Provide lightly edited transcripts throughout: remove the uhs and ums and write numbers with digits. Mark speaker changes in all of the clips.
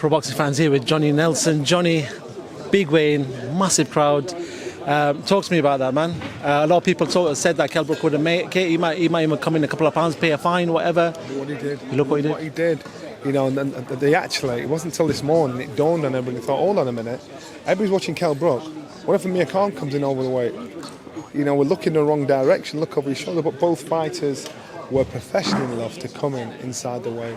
Speaker 1: Pro Boxing Fans here with Johnny Nelson. Johnny, big weigh-in, massive crowd. Talk to me about that, man. A lot of people said that Kell Brook would have made it. He might even come in a couple of pounds, pay a fine, whatever.
Speaker 2: What he did.
Speaker 1: Look what he did.
Speaker 2: What he did. You know, and they actually, it wasn't until this morning it dawned on everybody. Thought, hold on a minute, everybody's watching Kell Brook. What if Amir Khan comes in over the weight? You know, we're looking in the wrong direction. Look over his shoulder. But both fighters were professional enough to come in inside the weight.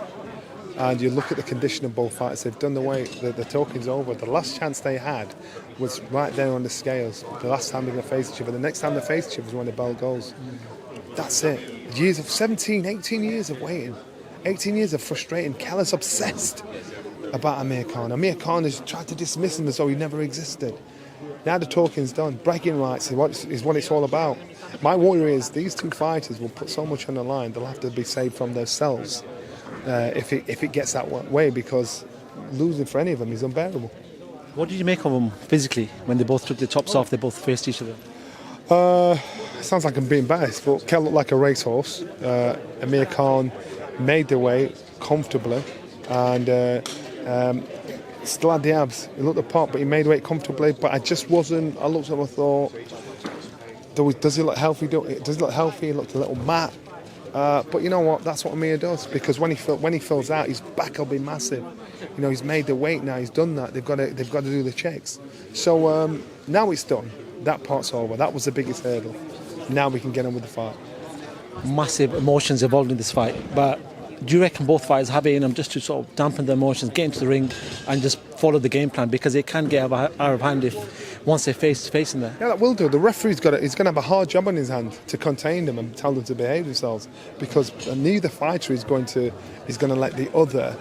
Speaker 2: And you look at the condition of both fighters. They've done the weight. The talking's over. The last chance they had was right there on the scales. The last time they're going to face each other. The next time they face each other is when the bell goes. That's it. Years of 17, 18 years of waiting. 18 years of frustrating. Kell is obsessed about Amir Khan. Amir Khan has tried to dismiss him as though he never existed. Now the talking's done. Bragging rights is what it's all about. My worry is these two fighters will put so much on the line, they'll have to be saved from themselves if it gets that way, because losing for any of them is unbearable.
Speaker 1: What did you make of them physically when they both took their tops off, they both faced each other?
Speaker 2: Sounds like I'm being biased, but Kell looked like a racehorse. Amir Khan made the weight comfortably and still had the abs. He looked the part, but he made weight comfortably. But I just wasn't. I looked at him and thought, does he look healthy? Does he look healthy? He looked a little matte. But you know what? That's what Amir does, because when he fills out, his back will be massive. You know, he's made the weight now. He's done that. They've got to do the checks. So now it's done. That part's over. That was the biggest hurdle. Now we can get on with the fight.
Speaker 1: Massive emotions involved in this fight, but do you reckon both fighters have it in them just to sort of dampen the emotions, get into the ring and just follow the game plan, because it can get out of hand if once they're facing there?
Speaker 2: Yeah, that will do. The referee's he's going to have a hard job on his hand to contain them and tell them to behave themselves, because neither fighter is going to let the other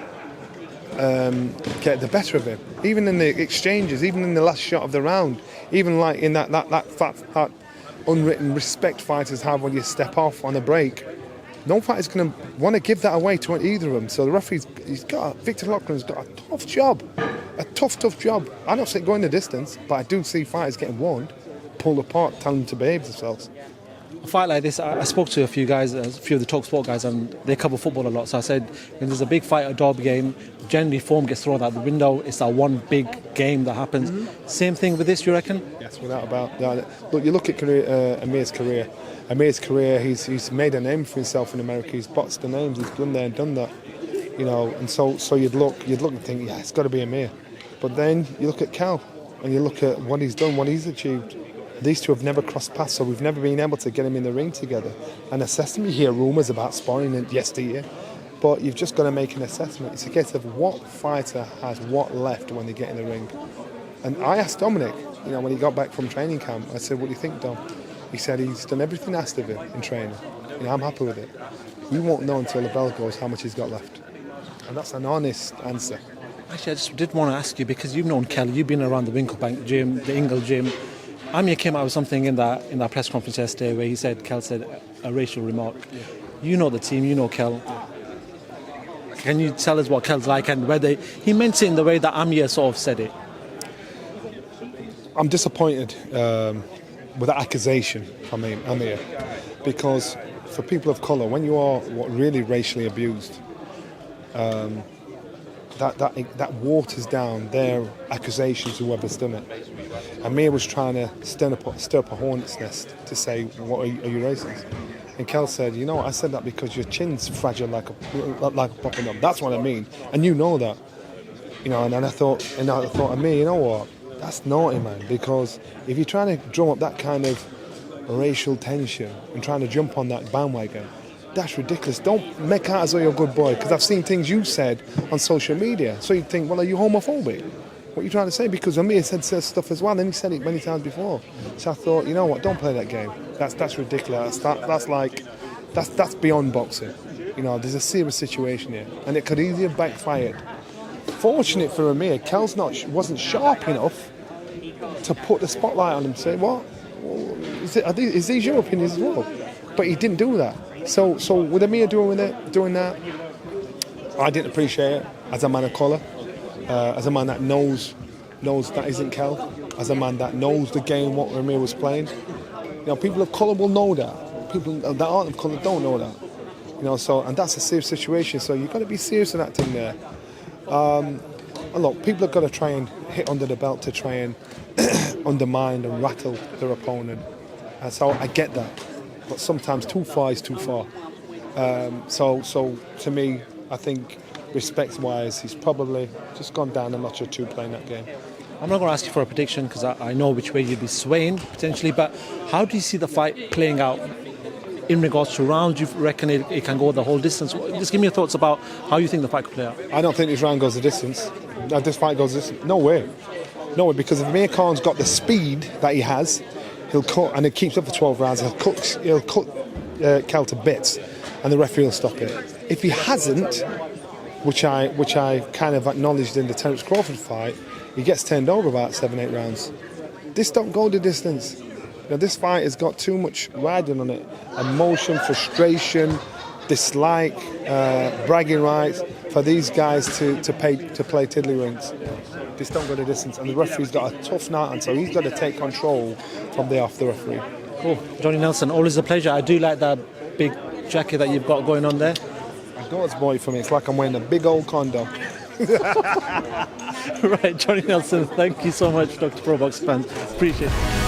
Speaker 2: get the better of him. Even in the exchanges, even in the last shot of the round, even like in that unwritten respect fighters have when you step off on a break. No fighter's going to want to give that away to either of them. So the referee's Victor Loughlin's got a tough job, a tough job. I don't see it going the distance, but I do see fighters getting warned, pulled apart, telling them to behave themselves.
Speaker 1: A fight like this, I spoke to a few guys, a few of the Talk Sport guys, and they cover football a lot. So I said, when there's a big fight or derby game, generally form gets thrown out the window. It's that one big game that happens. Mm-hmm. Same thing with this, you reckon? Yes,
Speaker 2: without a doubt. Look, you look at Amir's career. Amir's career, he's made a name for himself in America. He's boxed the names. He's done there and done that. You know, and so you'd look and think, yeah, it's got to be Amir. But then you look at Kell, and you look at what he's done, what he's achieved. These two have never crossed paths, so we've never been able to get him in the ring together and assess him. You hear rumours about sparring yesteryear, but you've just got to make an assessment. It's a case of what fighter has what left when they get in the ring. And I asked Dominic, you know, when he got back from training camp, I said, what do you think, Dom? He said he's done everything asked of him in training. You know, I'm happy with it. We won't know until the bell goes how much he's got left. And that's an honest answer.
Speaker 1: Actually, I just did want to ask you, because you've known Kell, you've been around the Winklebank gym, the Ingle gym. Amir came out with something in that press conference yesterday where Kell said a racial remark. Yeah. You know the team, you know Kell. Can you tell us what Kell's like and whether he meant it in the way that Amir sort of said it?
Speaker 2: I'm disappointed with that accusation from Amir, because for people of colour, when you are really racially abused, that waters down their accusations, whoever's done it. Amir was trying to stir up a hornet's nest to say, are you racist? And Kell said, you know, I said that because your chin's fragile like a popping up. That's what I mean, and you know that. You know, and I thought, Amir, you know what? That's naughty, man, because if you're trying to drum up that kind of racial tension and trying to jump on that bandwagon, that's ridiculous. Don't make out as though you're a good boy, because I've seen things you said on social media. So you think, well, are you homophobic? What are you trying to say? Because Amir said stuff as well, and he said it many times before. So I thought, you know what? Don't play that game. That's ridiculous. That's beyond boxing. You know, there's a serious situation here, and it could easily have backfired. Fortunate for Amir, Kell's wasn't sharp enough to put the spotlight on him and say, what? Is these your opinions as well? But he didn't do that. So with Amir doing that, I didn't appreciate it as a man of colour, as a man that knows that isn't Kell, as a man that knows the game, what Amir was playing. You know, people of colour will know that. People that aren't of colour don't know that. You know, and that's a serious situation. So you've got to be serious in that thing there. look, people have got to try and hit under the belt to try and undermine and rattle their opponent. And so I get that. But sometimes too far is too far. So to me, I think respect-wise, he's probably just gone down a notch or two playing that game.
Speaker 1: I'm not going to ask you for a prediction because I know which way you'd be swaying potentially, but how do you see the fight playing out in regards to rounds? Do you reckon it can go the whole distance? Just give me your thoughts about how you think the fight could play out.
Speaker 2: I don't think this round goes the distance. This fight goes the distance. No way. No way, because if Amir Khan's got the speed that he has, he'll cut, and it keeps up for 12 rounds, he'll cut Kell to bits, and the referee will stop it. If he hasn't, which I kind of acknowledged in the Terence Crawford fight, he gets turned over about 7-8 rounds. This don't go the distance. This fight has got too much riding on it. Emotion, frustration, dislike, bragging rights for these guys to play tiddlywinks. This don't go the distance, and the referee's got a tough night on, so he's got to take control from off the referee.
Speaker 1: Cool. Johnny Nelson, always a pleasure. I do like that big jacket that you've got going on there.
Speaker 2: A God's boy for me. It's like I'm wearing a big old condo.
Speaker 1: Right, Johnny Nelson, thank you so much, Dr. Pro Box fans. Appreciate it.